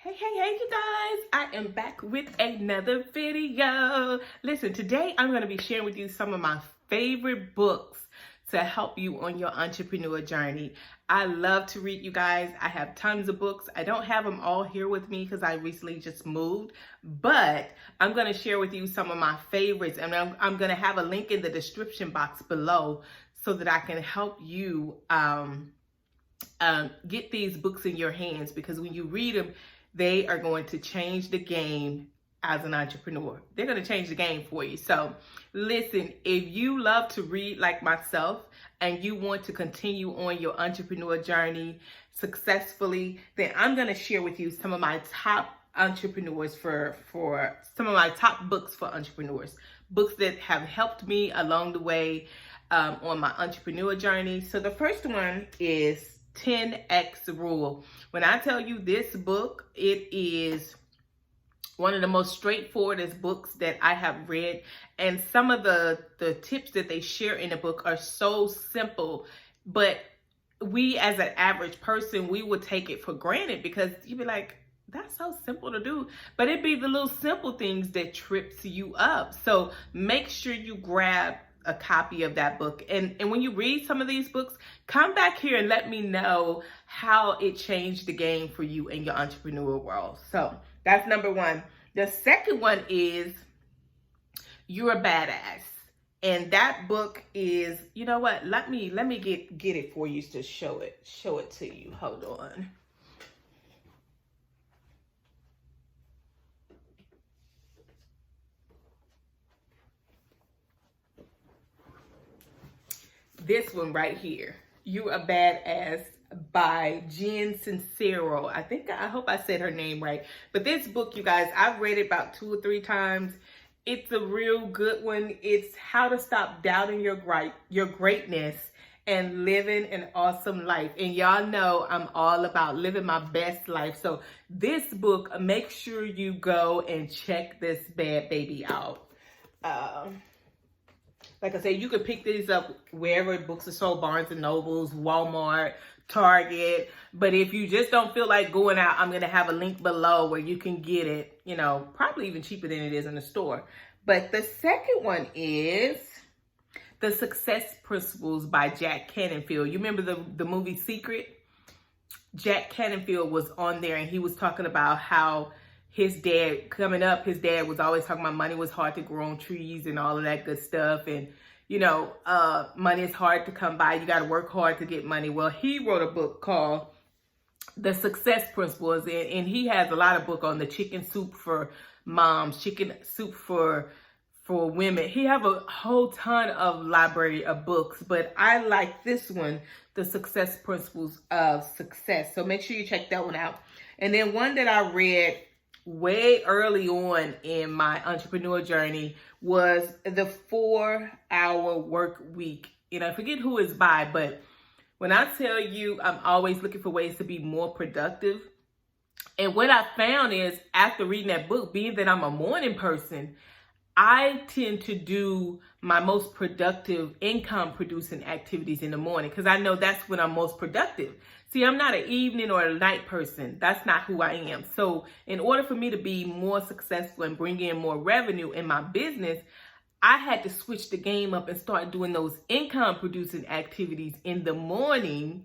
Hey, you guys, I am back with another video. Listen, today I'm going to be sharing with you some of my favorite books to help you on your entrepreneur journey. I love to read, you guys. I have tons of books. I don't have them all here with me because I recently just moved, but I'm going to share with you some of my favorites, and I'm going to have a link in the description box below so that I can help you get these books in your hands, because when you read them, they are going to change the game as an entrepreneur. They're going to change the game for you. So listen, if you love to read like myself and you want to continue on your entrepreneur journey successfully, then I'm going to share with you some of my top entrepreneurs for some of my top books for entrepreneurs, books that have helped me along the way on my entrepreneur journey. So the first one is 10X Rule. When I tell you this book, it is one of the most straightforward books that I have read, and some of the tips that they share in the book are so simple, but we as an average person, we would take it for granted because you'd be like, that's so simple to do, but it'd be the little simple things that trips you up. So make sure you grab a copy of that book. And when you read some of these books, come back here and let me know how it changed the game for you in your entrepreneurial world. So that's number one. The second one is You're a Badass. And that book is, you know what? Let me get it for you to show it to you. Hold on. This one right here, You a Badass, by Jen Sincero. I hope I said her name right. But this book, you guys, I've read it about 2 or 3 times. It's a real good one. It's how to stop doubting your greatness and living an awesome life. And y'all know I'm all about living my best life. So this book, make sure you go and check this bad baby out. Like I said, you can pick these up wherever books are sold, Barnes and Nobles, Walmart, Target. But if you just don't feel like going out, I'm going to have a link below where you can get it, you know, probably even cheaper than it is in the store. But the second one is The Success Principles by Jack Canfield. You remember the movie Secret? Jack Canfield was on there, and he was talking about how his dad, coming up, his dad was always talking about money was hard to grow on trees and all of that good stuff. And, you know, money is hard to come by. You got to work hard to get money. Well, he wrote a book called The Success Principles. And he has a lot of book on the chicken soup for moms, chicken soup for women. He have a whole ton of library of books, but I like this one, The Success Principles of Success. So make sure you check that one out. And then one that I read way early on in my entrepreneur journey was The 4-Hour Work Week. You know, I forget who it's by, but when I tell you I'm always looking for ways to be more productive, and what I found is after reading that book, being that I'm a morning person, I tend to do my most productive income producing activities in the morning because I know that's when I'm most productive. See, I'm not an evening or a night person. That's not who I am. So in order for me to be more successful and bring in more revenue in my business, I had to switch the game up and start doing those income producing activities in the morning,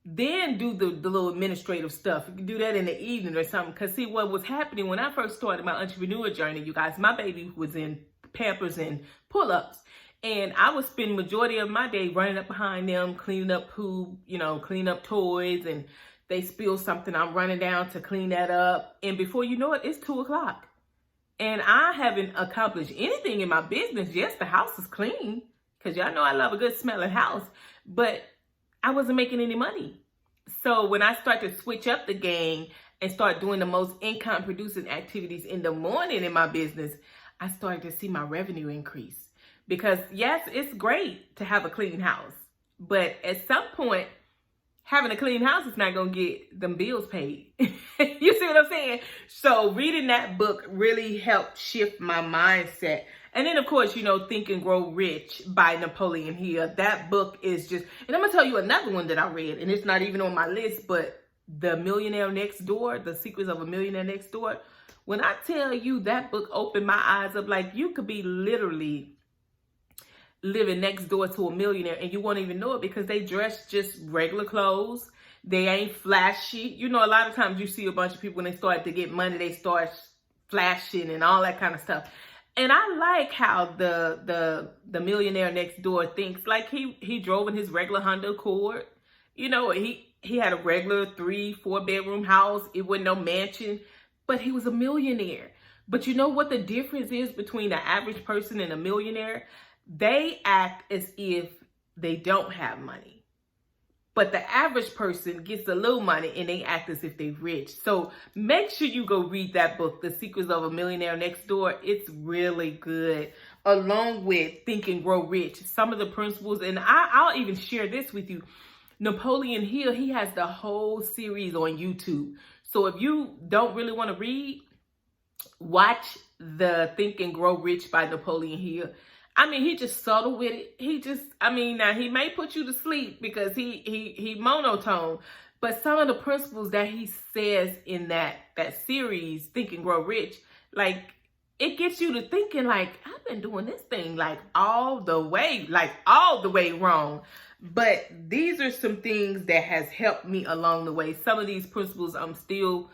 then do the little administrative stuff. You can do that in the evening or something. Because see, what was happening when I first started my entrepreneur journey, you guys, my baby was in Pampers and pull-ups. And I would spend majority of my day running up behind them, cleaning up poop, you know, cleaning up toys. And they spill something, I'm running down to clean that up. And before you know it, it's 2 o'clock. And I haven't accomplished anything in my business. Yes, the house is clean, because y'all know I love a good smelling house. But I wasn't making any money. So when I start to switch up the game and start doing the most income producing activities in the morning in my business, I started to see my revenue increase. Because yes, it's great to have a clean house, but at some point, having a clean house is not going to get them bills paid. You see what I'm saying? So reading that book really helped shift my mindset. And then, of course, you know, Think and Grow Rich by Napoleon Hill. That book is just, and I'm going to tell you another one that I read, and it's not even on my list, but The Millionaire Next Door, The Secrets of a Millionaire Next Door. When I tell you that book opened my eyes up, like you could be literally living next door to a millionaire and you won't even know it because they dress just regular clothes. They ain't flashy. You know, a lot of times you see a bunch of people when they start to get money, they start flashing and all that kind of stuff. And I like how the millionaire next door thinks. Like he drove in his regular Honda Accord. You know, he had a regular 3-4 bedroom house. It wasn't no mansion, but he was a millionaire. But you know what the difference is between the average person and a millionaire? They act as if they don't have money. But the average person gets a little money and they act as if they're rich. So make sure you go read that book, The Secrets of a Millionaire Next Door. It's really good. Along with Think and Grow Rich. Some of the principles, and I'll even share this with you. Napoleon Hill, he has the whole series on YouTube. So if you don't really want to read, watch the Think and Grow Rich by Napoleon Hill. I mean, he just subtle with it. Now he may put you to sleep because he monotone, but some of the principles that he says in that series, Think and Grow Rich, like it gets you to thinking like, I've been doing this thing like all the way wrong. But these are some things that has helped me along the way. Some of these principles, I'm still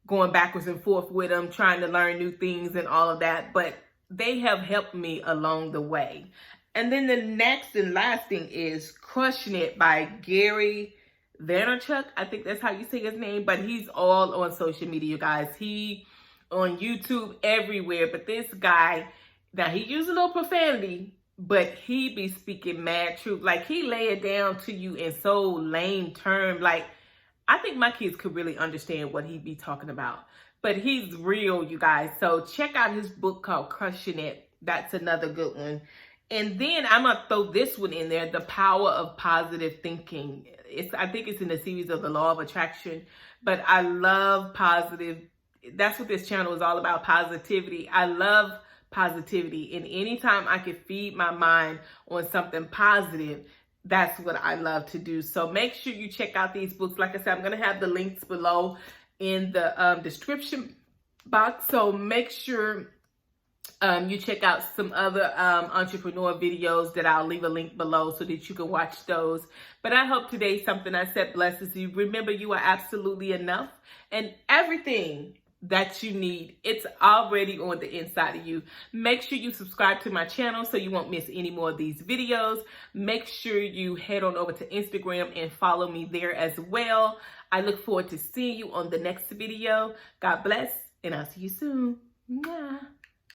going backwards and forth with them, trying to learn new things and all of that. But they have helped me along the way. And then the next and last thing is Crushing It by Gary Vaynerchuk. I think that's how you say his name, but he's all on social media, you guys. He on YouTube, everywhere. But this guy, now he uses a little profanity, but he be speaking mad truth. Like he lay it down to you in so lame term. Like I think my kids could really understand what he be talking about. But he's real, you guys. So check out his book called Crushing It. That's another good one. And then I'm going to throw this one in there, The Power of Positive Thinking. I think it's in the series of The Law of Attraction. But I love positive. That's what this channel is all about, positivity. I love positivity. And anytime I can feed my mind on something positive, that's what I love to do. So make sure you check out these books. Like I said, I'm going to have the links below in the description box. So make sure you check out some other entrepreneur videos that I'll leave a link below so that you can watch those. But I hope today something I said blesses you. Remember, you are absolutely enough, and everything that you need, it's already on the inside of you. Make sure you subscribe to my channel so you won't miss any more of these videos. Make sure you head on over to Instagram and follow me there as well. I look forward to seeing you on the next video. God bless, and I'll see you soon. Mwah.